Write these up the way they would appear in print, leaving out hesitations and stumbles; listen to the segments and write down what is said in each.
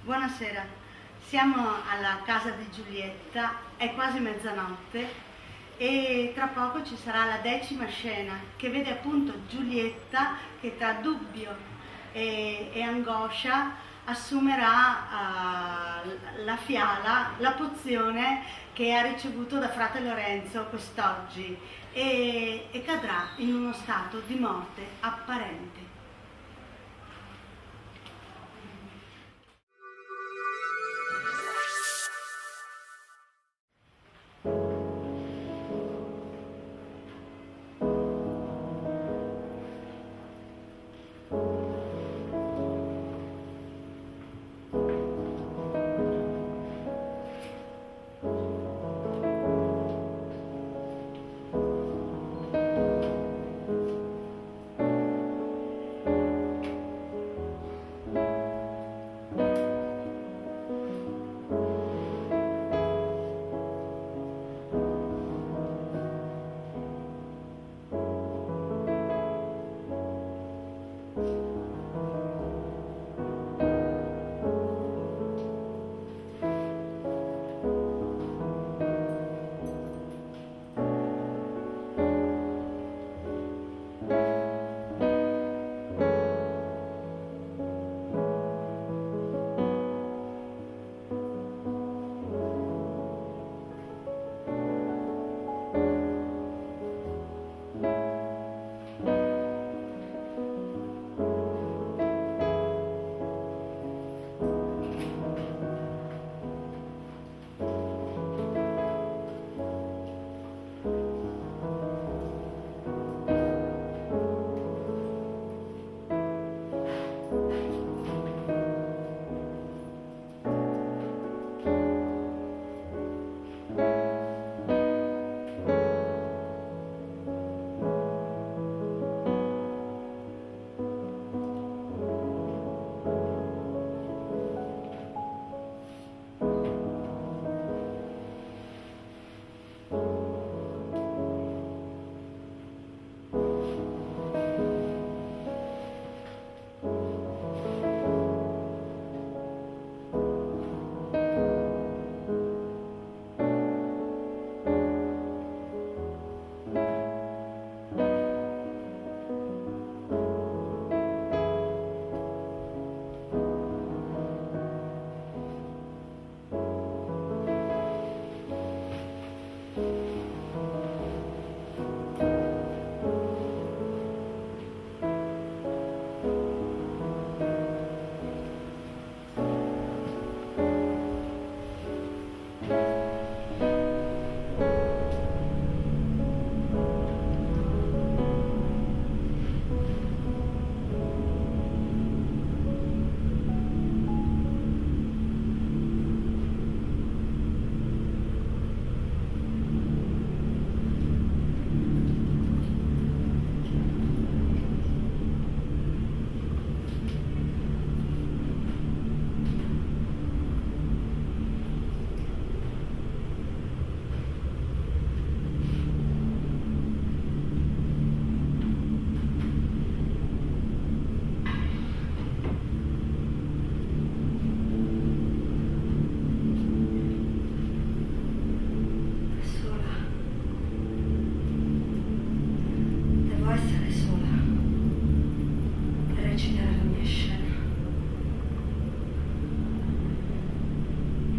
Buonasera, siamo alla casa di Giulietta, è quasi mezzanotte e tra poco ci sarà la 10ª scena che vede appunto Giulietta che tra dubbio e angoscia assumerà la fiala, la pozione che ha ricevuto da frate Lorenzo quest'oggi e cadrà in uno stato di morte apparente.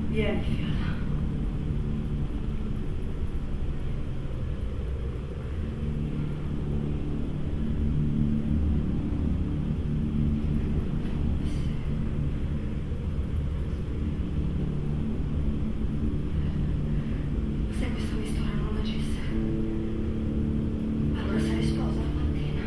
Vieni, fiala. Se questa mistura non agisse, allora sarei sposa la mattina.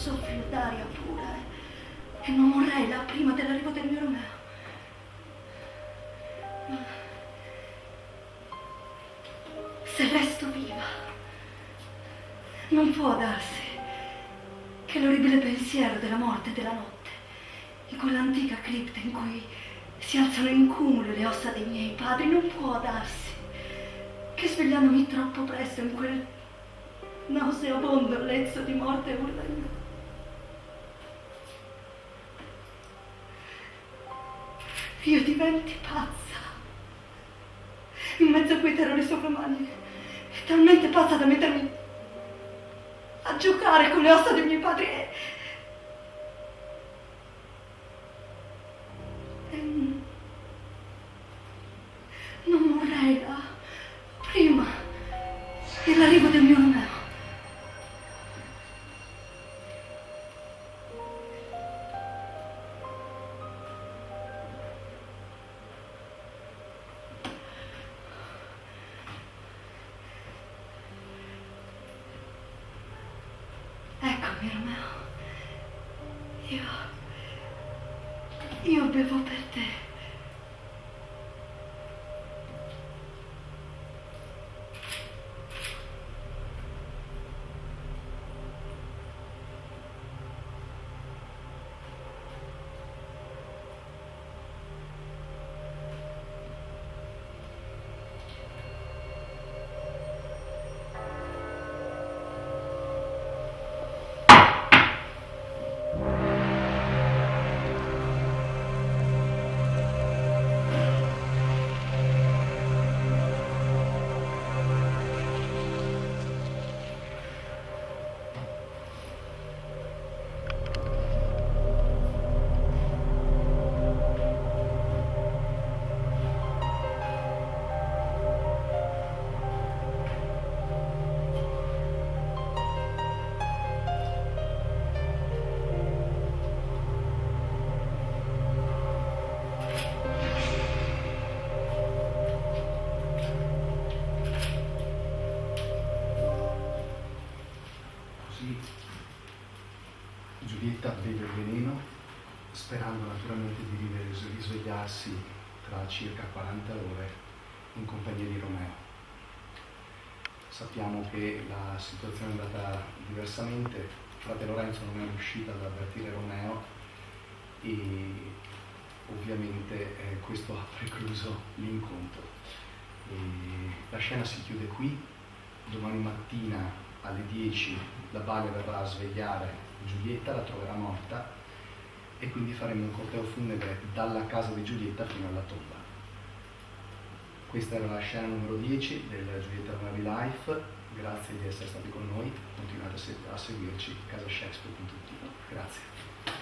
soffio d'aria pura e non morrei là prima dell'arrivo del mio Romeo. Ma se resto viva, non può darsi che l'orribile pensiero della morte e della notte, in quell'antica cripta in cui si alzano in cumulo le ossa dei miei padri, non può darsi che svegliandomi troppo presto in quel nauseabondo lezzo di morte urlando, io diventi pazza in mezzo a quei terrori sovrumani, e talmente pazza da mettermi a giocare con le ossa dei miei padri e non morrei là prima dell'arrivo del mio Romeo. Eccomi, Romeo. Io bevo per te. Giulietta beve il veleno, sperando naturalmente di risvegliarsi tra circa 40 ore in compagnia di Romeo. Sappiamo che la situazione è andata diversamente, frate Lorenzo non è riuscito ad avvertire Romeo e ovviamente questo ha precluso l'incontro. La scena si chiude qui, domani mattina alle 10 la Balia verrà a svegliare Giulietta, la troverà morta e quindi faremo un corteo funebre dalla casa di Giulietta fino alla tomba. Questa era la scena numero 10 del Giulietta Romeo Life. Grazie di essere stati con noi, continuate a seguirci, casashakespeare.it. Grazie.